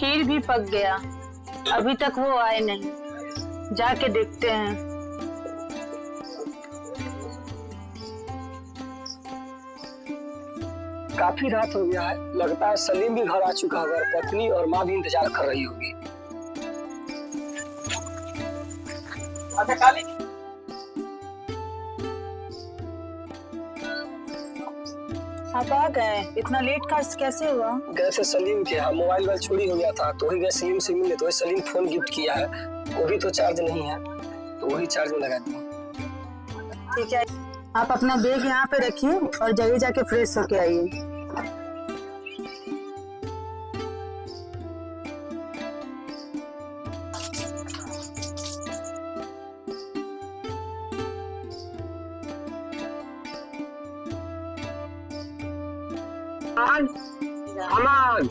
खीर भी पक गया, अभी तक वो आए नहीं। जाके देखते हैं। काफी रात हो गया है, लगता है सलीम भी घर आ चुका होगा। पत्नी और माँ भी इंतजार कर रही होगी। अच्छा काली, आप आ गए, इतना लेट कैसे हुआ? गए थे सलीम के यहाँ, मोबाइल वोबाइल चोरी हो गया था तो वही गए सलीम से मिलने। तो वही सलीम फोन गिफ्ट किया है, वो भी तो चार्ज नहीं है तो वही चार्ज में लगा दिया। ठीक है, आप अपना बैग यहाँ पे रखिए और जल्दी जाके फ्रेश होके आइए। अमन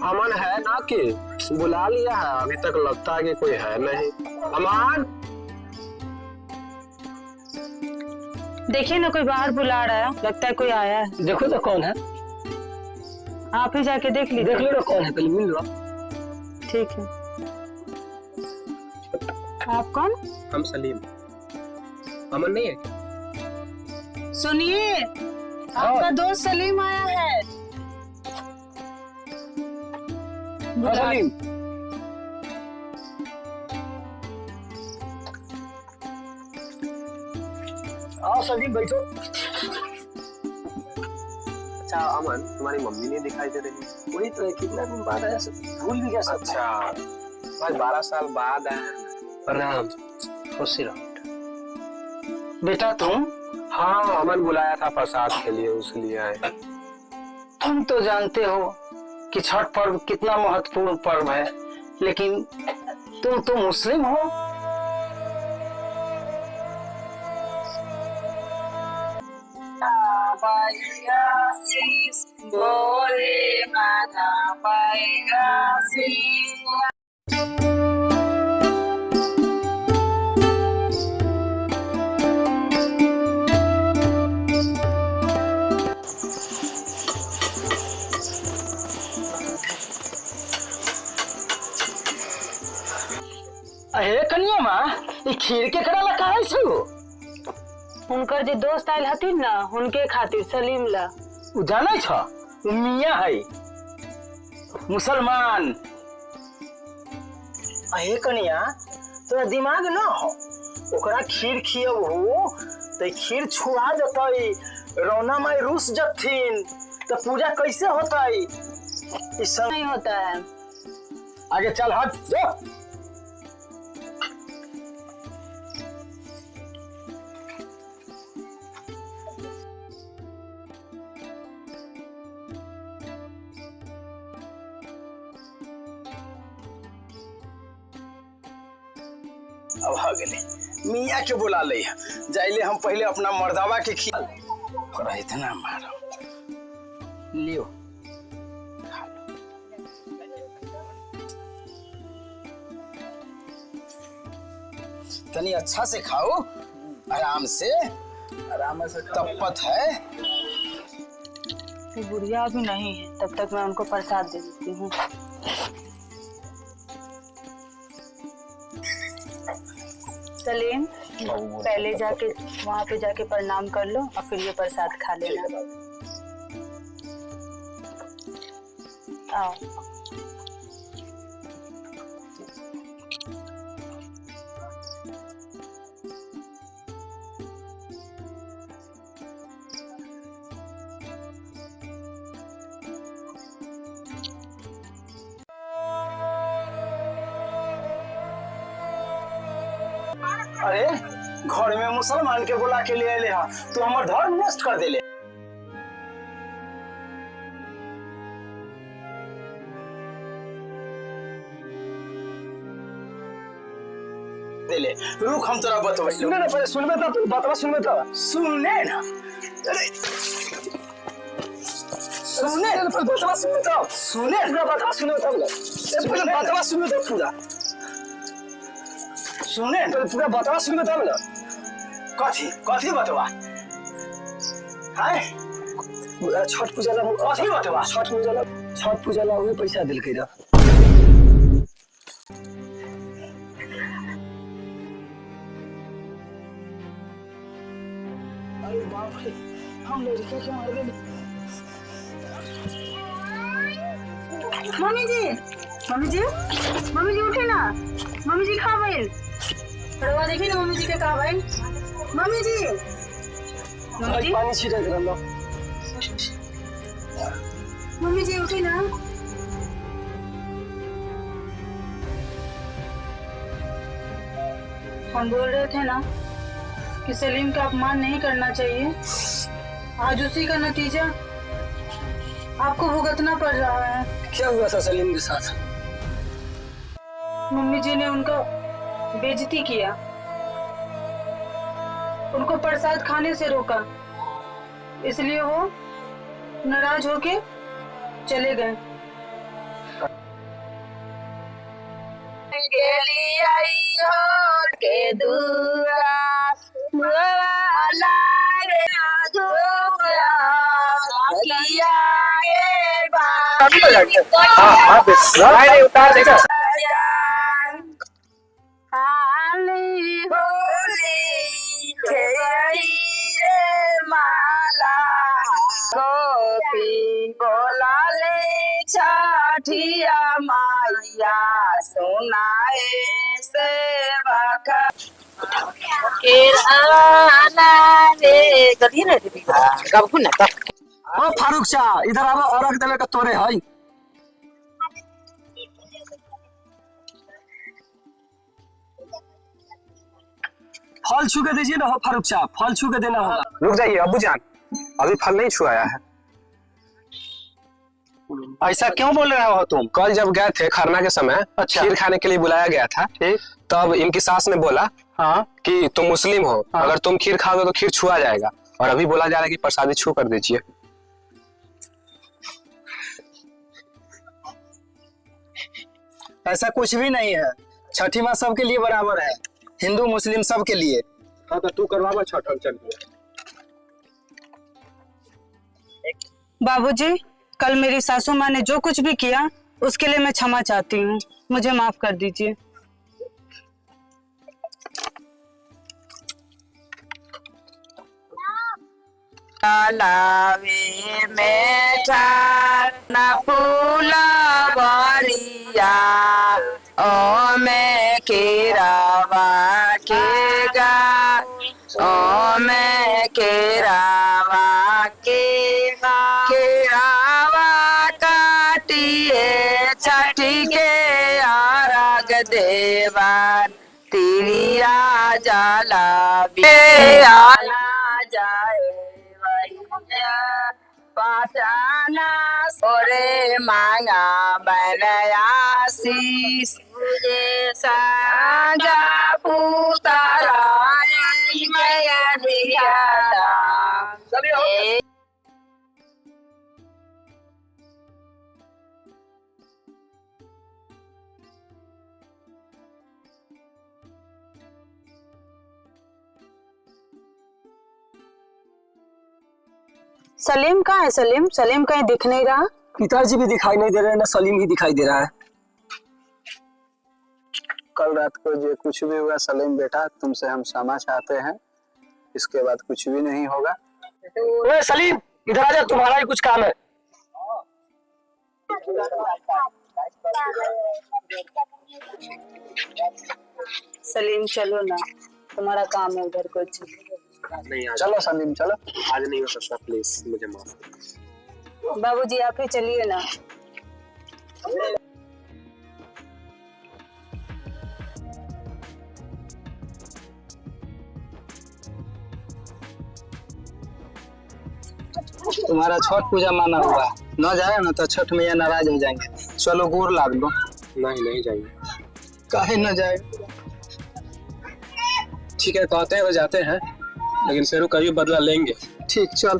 अमन है ना कि बुला लिया है? अभी तक लगता है कि कोई है नहीं। अमन देखिए ना, कोई बाहर बुला रहा है, लगता है कोई आया है। देखो तो कौन है। आप ही जाके देख लीजिए। देख लो ना कौन है, पहले मिल लो। ठीक है। आप कौन? हम सलीम। अमन नहीं है क्या? सुनिए, आपका दोस्त सलीम आया है। सलीम आओ। सलीम बैठो। अच्छा अमन, तुम्हारी मम्मी नहीं दिखाई दे रही? वही तो है, कितना दिन बाद आया, भूल भी गया सब। अच्छा भाई, 12 साल बाद आया। प्रणाम, खुशी रहो। बेटा तुम? हाँ, अमन बुलाया था प्रसाद के लिए, उसलिए आए। तुम तो जानते हो कि छठ पर्व कितना महत्वपूर्ण पर्व है, लेकिन तुम तो मुस्लिम हो। अरे कनिया माँ, ये खीर के करा लगा है सो? उनकर जे दोस्त आयल हथिन ना, उनके खातिर सलीम ला। उ जाने छ, उ मियाँ है मुसलमान। अहे कनिया, तोरा दिमाग ना हो? ओकरा खीर खियब हो तो खीर छुआ जतई, रौना माई रूस जथिन तो पूजा कैसे होतई? ई सब नहीं होता है। आगे चल, हट जो। अब आ गए मियाँ के बुला ले, जाइले हम पहले अपना मर्दावा के खिया। इतना मारो, लियो खा लो। तनी अच्छा से खाओ, आराम से तपत है। बुढ़िया भी नहीं है, तब तक मैं उनको प्रसाद दे देती हूँ। सलीम, पहले जाके वहाँ पे जाके प्रणाम कर लो और फिर ये प्रसाद खा लेना। आओ। अरे घर में मुसलमान के बुला के ले आए, तू हमार धर्म नष्ट कर देले। देले रुक, हम तोरा बतवा। सुने ना, पहले सुनबे तो, तू बतवा सुनबे तो। सुनने ना, अरे सुने ना, पहले बतवा सुनबे तो। सुने पूरा बतवा सुनबे तो, पहले बतवा सुनबे तो पूरा। सुने तो पूरा बतवा सुनबे तो। कथी कथी बतवा है? छठ पूजा ला कथी बतवा छठ पूजा ला उहे पैसा दिलकै र। अरे बाप रे, हम लड़के के मार गए। मम्मी जी, मम्मी जी, मम्मी जी उठे ना, मम्मी जी खा गए। रवा देखी ना मम्मी जी के कहा भाई, मम्मी जी, मम्मी जी, पानी छिटे कर लो। मम्मी जी उठी ना। हम बोल रहे थे ना कि सलीम का अपमान नहीं करना चाहिए। आज उसी का नतीजा आपको भुगतना पड़ रहा है। क्या हुआ था सलीम के साथ? मम्मी जी ने उनका बेइज्जती किया, उनको प्रसाद खाने से रोका, इसलिए वो नाराज होके चले गए। उतार देगा। छठिया माइया सुनाए से ओ फारूक शाह, इधर आवा, औरत देवे का तोरे हई। फल छू के दीजिए ना हो फारूक शाह, फल छू के देना होगा। रुक जाइए अब्बू जान, अभी फल नहीं छुआया है। ऐसा क्यों बोल रहे हो तुम? कल जब गए थे खरना के समय, अच्छा। खीर खाने के लिए बुलाया गया था। ठीक। तब इनकी सास ने बोला हाँ कि तुम मुस्लिम हो, हाँ। अगर तुम खीर खाओगे तो खीर छुआ जाएगा, और अभी बोला जा रहा है कि प्रसादी छू कर दीजिए। ऐसा कुछ भी नहीं है। छठी माँ सबके लिए बराबर है, हिंदू मुस्लिम सबके लिए। हाँ तो तू करवावा छठ, हम चल। बाबूजी, कल मेरी सासू माँ ने जो कुछ भी किया उसके लिए मैं क्षमा चाहती हूँ, मुझे माफ कर दीजिए। लावे में न फूला बरिया ओ में केरावा के गा ओ में केरावा के केरावा काटिए छठी के आरग देवान तिरिया जाला आला जाए पाटाना सोरे मांगा बनयासी सूजे सागा पुतारा मया दिया सलीम कहाँ है? सलीम, सलीम कहीं दिख नहीं रहा। पिताजी भी दिखाई नहीं दे रहे हैं, ना सलीम ही दिखाई दे रहा है। कल रात को जो कुछ भी हुआ सलीम बेटा, तुमसे हम क्षमा चाहते हैं, इसके बाद कुछ भी नहीं होगा। ओए सलीम, इधर आ जा, तुम्हारा ही कुछ काम है। सलीम चलो ना, तुम्हारा काम है उधर कुछ। नहीं आज, चलो सलीम चलो। आज नहीं हो सकता, प्लीज मुझे माफ कर। बाबूजी आप ही चलिए ना। तुम्हारा छठ पूजा माना हुआ, न जाए ना तो छठ मैया नाराज हो जाएंगे। चलो गोर लाग लो। नहीं नहीं जाएंगे। काहे न जाए? ठीक है कहते हैं तो जाते हैं, लेकिन शेरू कभी बदला लेंगे। ठीक चल।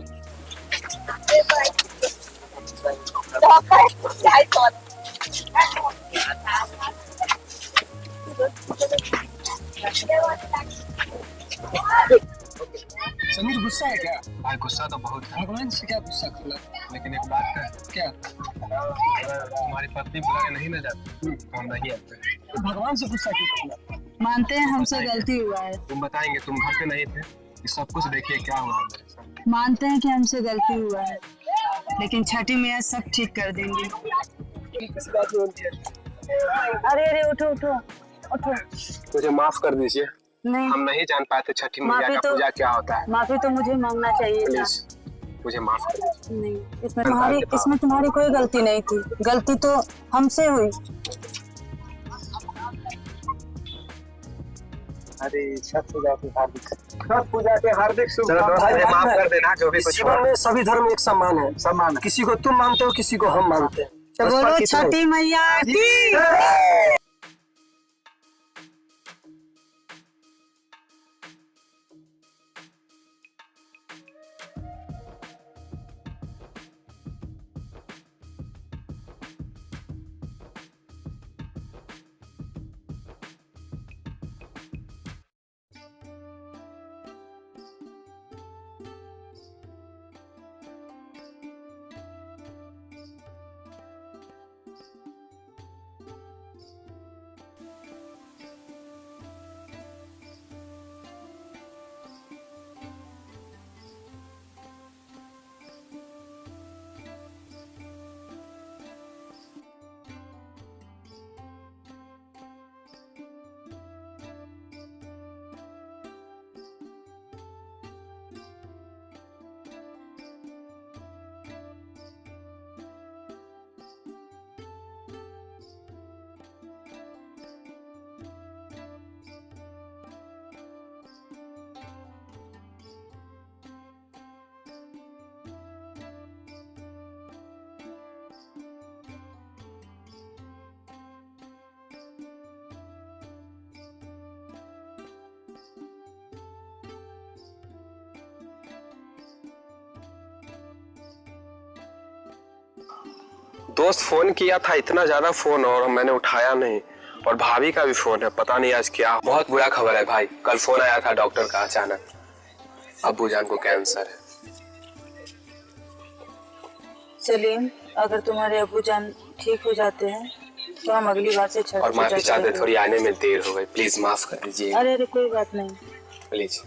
समीर गुस्सा है क्या? भाई गुस्सा तो बहुत है, भगवान से क्या गुस्सा करना? लेकिन एक बात है, क्या? अगर तुम्हारी पत्नी बुला के नहीं ना जाती तो हम नहीं आते। तो भगवान से गुस्सा क्यों करना? मानते हैं हमसे गलती हुआ है, तुम बताएंगे, तुम घर पे नहीं थे, ये सब कुछ देखिए क्या हुआ मेरे साथ। मानते हैं कि हमसे गलती हुआ है, लेकिन छठी मैया सब ठीक कर देंगी। किस बात में होती है? अरे अरे उठो उठो उठो। मुझे माफ कर दीजिए, नहीं, हम नहीं जान पाते छठी मैया माफी का तो- पूजा क्या होता है। माफी तो मुझे मांगना चाहिए था। प्लीज मुझे माफ कर दीजिए। नहीं, इसमें तुम्हारी कोई गलती नहीं थी, गलती तो हमसे हुई। अरे छठ पूजा के हार्दिक शुभकामनाएं। भाई, मुझे माफ भाई, कर देना जो भी इस कुछ जीवन हुआ। में सभी धर्म एक समान है। सम्मान है। किसी को तुम मानते हो, किसी को हम मानते हैं। तो बस बोलो बाकी तो- छठी मैया की। दोस्त फोन किया था, इतना ज्यादा फोन, और मैंने उठाया नहीं। और भाभी का भी फोन है, पता नहीं आज क्या। बहुत बुरा खबर है भाई, कल फोन आया था डॉक्टर का अचानक, अब्बूजान को कैंसर है। सलीम, अगर तुम्हारे अब्बूजान ठीक हो जाते हैं तो हम अगली बार से छठ और पूजा माफी चाहते, करेंगे। थोड़ी आने में देर हो गई, प्लीज माफ कर दीजिए अरे अरे कोई बात नहीं। प्लीज।